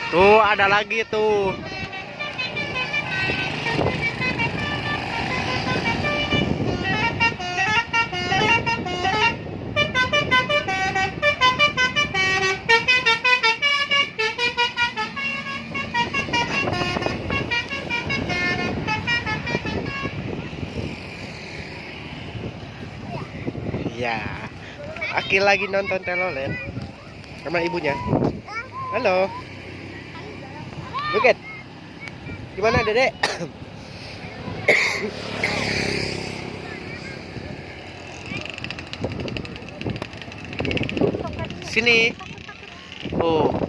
Tuh ada lagi tuh. Ya, Akil lagi nonton telolet sama ibunya. Halo. Buket. Gimana, Dedek? Sini. Oh.